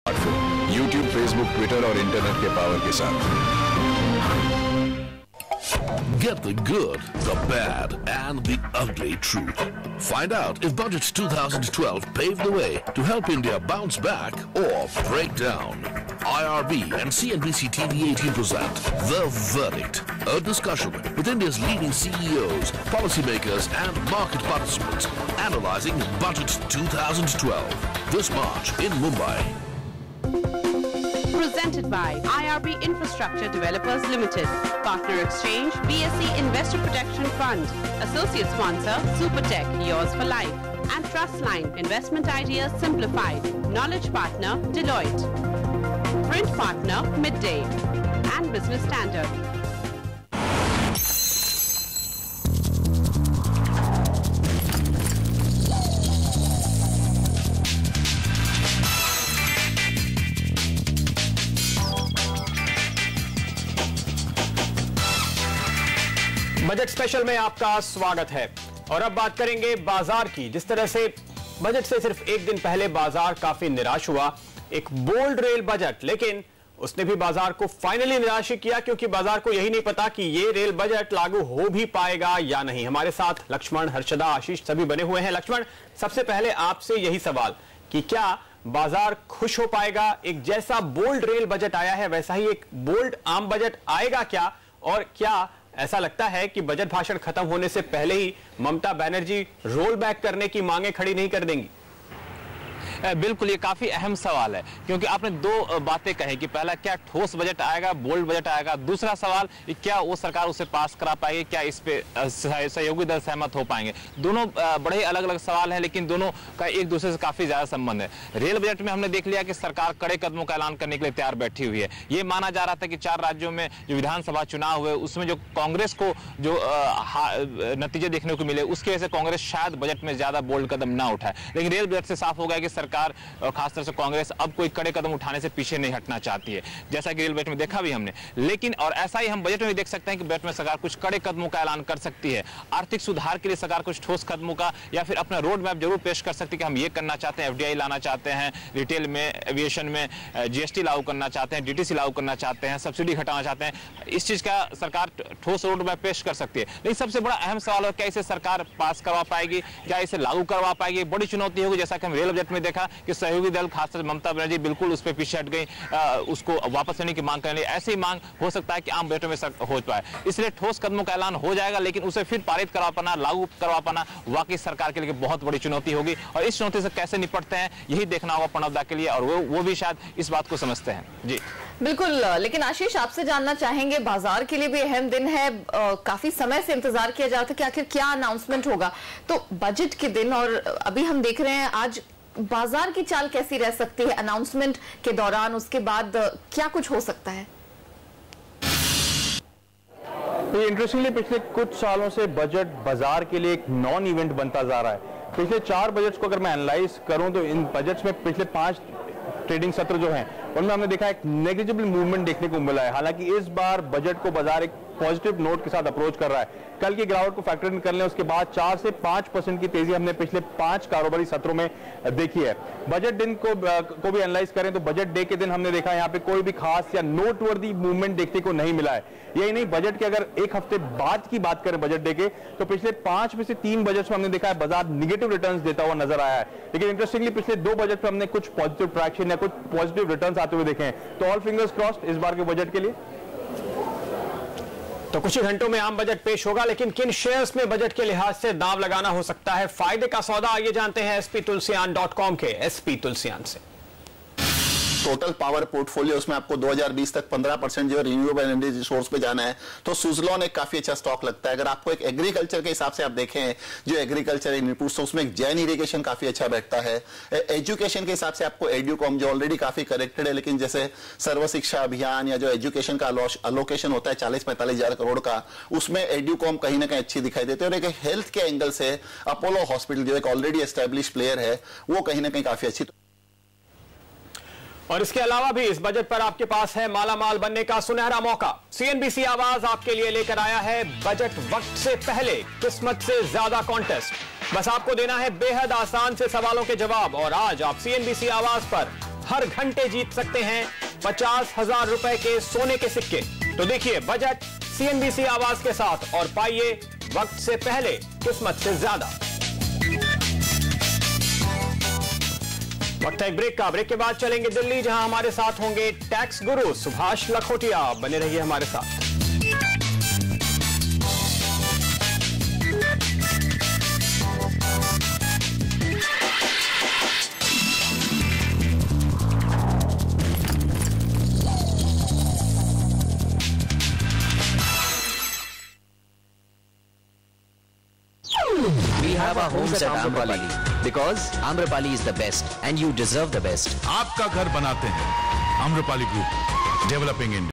YouTube, Facebook, Twitter और internet के power के साथ। Get the good, the bad, and the ugly truth. Find out if Budget 2012 paved the way to help India bounce back or break down. IRB and CNBC TV 18 present The Verdict, a discussion with India's leading CEOs, policymakers, and market participants analyzing Budget 2012. This March in Mumbai. Presented by IRB Infrastructure Developers Limited, Partner Exchange, BSE Investor Protection Fund, Associate Sponsor, Supertech, Yours for Life, and Trustline, Investment Ideas Simplified, Knowledge Partner, Deloitte, Print Partner, Midday, and Business Standard. Budget special में आपका स्वागत है और अब बात करेंगे बाजार की। जिस तरह से बजट से सिर्फ एक दिन पहले बाजार काफी निराश हुआ, एक बोल्ड रेल बजट, लेकिन उसने भी बाजार को फाइनली निराश किया क्योंकि बाजार को यही नहीं पता कि ये रेल बजट लागू हो भी पाएगा या नहीं। हमारे साथ लक्ष्मण, हर्षदा, आशीष सभी बने हुए हैं। लक्ष्मण, सबसे पहले आपसे यही सवाल कि क्या बाजार खुश हो पाएगा? एक जैसा बोल्ड रेल बजट आया है वैसा ही एक बोल्ड आम बजट आएगा क्या? और क्या ऐसा लगता है कि बजट भाषण खत्म होने से पहले ही ममता बनर्जी रोल बैक करने की मांगे खड़ी नहीं कर देंगी? बिल्कुल, ये काफी अहम सवाल है क्योंकि आपने दो बातें कही कि पहला क्या ठोस बजट आएगा, बोल्ड बजट आएगा, दूसरा सवाल क्या वो सरकार उसे पास करा पाएगी, क्या इस पे सहयोगी दल सहमत हो पाएंगे। दोनों बड़े अलग अलग सवाल हैं लेकिन दोनों का एक दूसरे से काफी ज्यादा संबंध है। रेल बजट में हमने देख लिया कि सरकार कड़े कदमों का ऐलान करने के लिए तैयार बैठी हुई है। ये माना जा रहा था कि 4 राज्यों में जो विधानसभा चुनाव हुए उसमें जो कांग्रेस को जो नतीजे देखने को मिले उसकी वजह से कांग्रेस शायद बजट में ज्यादा बोल्ड कदम ना उठाए, लेकिन रेल बजट से साफ हो गया कि सरकार और खासतौर से कांग्रेस अब कोई कड़े कदम उठाने से पीछे नहीं हटना चाहती है, जैसा कि रेल बजट में देखा भी हमने। लेकिन और ऐसा ही हम बजट में भी देख सकते हैं कि बजट में सरकार कुछ कड़े कदमों का ऐलान कर सकती है। आर्थिक सुधार के लिए सरकार कुछ ठोस कदमों का या फिर अपना रोड मैप जरूर पेश कर सकती है कि हम ये करना चाहते हैं, एफडीआई लाना चाहते हैं, रिटेल में, एविएशन में जीएसटी लागू करना चाहते हैं, डीटीसी लागू करना चाहते हैं, सब्सिडी घटाना चाहते हैं। इस चीज का सरकार ठोस रोड मैप पेश कर सकती है। लेकिन सबसे बड़ा अहम सवाल है क्या इसे सरकार पास करवा पाएगी, क्या इसे लागू करवा पाएगी? बड़ी चुनौती होगी, जैसा कि हम रेल बजट में देखा कि सहयोगी दल खासकर ममता बनर्जी बिल्कुल उस पर पीछे हट गई, उसको वापस लेने की मांग करने। ऐसी मांग हो सकता है कि आम बजट में हो पाए, इसलिए ठोस कदमों का ऐलान हो जाएगा लेकिन उसे फिर पारित करवा पाना, लागू करवा पाना वाकई सरकार के लिए बहुत बड़ी चुनौती होगी और इस चुनौती से कैसे निपटते हैं यही देखना होगा प्रणब दा के लिए और वो भी शायद इस बात को समझते हैं। जी बिल्कुल, लेकिन आशीष आपसे जानना चाहेंगे, बाजार के लिए भी अहम दिन है, काफी समय से इंतजार किया जा रहा था कि आखिर क्या अनाउंसमेंट होगा। तो बजट के दिन और अभी हम देख रहे हैं आज बाजार की चाल कैसी रह सकती है अनाउंसमेंट के दौरान, उसके बाद क्या कुछ हो सकता है? तो इंटरेस्टिंगली पिछले कुछ सालों से बजट बाजार के लिए एक नॉन इवेंट बनता जा रहा है। पिछले 4 बजट्स को अगर मैं एनालाइज करूं तो इन बजट्स में पिछले 5 ट्रेडिंग सत्र जो हैं उनमें हमने देखा एक नेग्लिजिबल मूवमेंट देखने को मिला है। हालांकि इस बार बजट को बाजार एक पॉजिटिव नोट के साथ अप्रोच कर रहा है। कल की गिरावट को फैक्टर इन कर लें उसके बाद 4 से 5% की तेजी हमने पिछले 5 कारोबारी सत्रों में देखी है। बजट दिन को भी एनालाइज करें तो बजट डे के दिन हमने देखा यहाँ पे कोई भी खास या नोटवर्दी मूवमेंट देखने को नहीं मिला है। यही नहीं, बजट के अगर एक हफ्ते बाद की बात करें बजट डे के तो पिछले 5 में से 3 बजट्स में हमने देखा है बाजार निगेटिव रिटर्न्स देता हुआ नजर आया है। लेकिन इंटरेस्टिंगली पिछले 2 बजट में हमने कुछ पॉजिटिव ट्रैक्शन या कुछ पॉजिटिव रिटर्न्स आते हुए देखे हैं। तो ऑल फिंगर्स क्रॉस्ड इस बार के बजट के लिए। तो कुछ ही घंटों में आम बजट पेश होगा, लेकिन किन शेयर्स में बजट के लिहाज से दांव लगाना हो सकता है? फायदे का सौदा आइए जानते हैं sptulsian.com के एसपी तुलसियान से। टोटल पावर पोर्टफोलियो उसमें आपको 2020 तक 15% जो रिन्यूएबल एनर्जी सोर्स पे जाना है तो सुजलॉन एक काफी अच्छा स्टॉक लगता है। अगर आपको एक एग्रीकल्चर के हिसाब से आप देखें जो एग्रीकल्चर इनपुट्स तो उसमें जैन इरिगेशन काफी अच्छा बैठता है। एजुकेशन के हिसाब से आपको एड्यूकॉम जो ऑलरेडी काफी करेक्टेड है, लेकिन जैसे सर्व शिक्षा अभियान या जो एजुकेशन का अलोकेशन होता है 40-45 हजार करोड़ का, उसमें एड्यूकॉम कहीं ना कहीं अच्छी दिखाई देती है। और एक हेल्थ के एंगल से अपोलो हॉस्पिटल जो एक ऑलरेडी एस्टेब्लिश प्लेयर है वो कहीं ना कहीं काफी अच्छी। और इसके अलावा भी इस बजट पर आपके पास है मालामाल बनने का सुनहरा मौका। सीएनबीसी आवाज आपके लिए लेकर आया है बजट वक्त से पहले किस्मत से ज्यादा कॉन्टेस्ट। बस आपको देना है बेहद आसान से सवालों के जवाब और आज आप सीएनबीसी आवाज पर हर घंटे जीत सकते हैं 50,000 रुपए के सोने के सिक्के। तो देखिए बजट CNBC आवाज के साथ और पाइए वक्त से पहले किस्मत से ज्यादा। वक्त है एक ब्रेक का। ब्रेक के बाद चलेंगे दिल्ली, जहां हमारे साथ होंगे टैक्स गुरु सुभाष लखोटिया। बने रहिए हमारे साथ। We have our homes at Amrapali because Amrapali is the best and you deserve the best. आपका घर बनाते हैं आम्रपाली ग्रुप, डेवलपिंग इंडिया।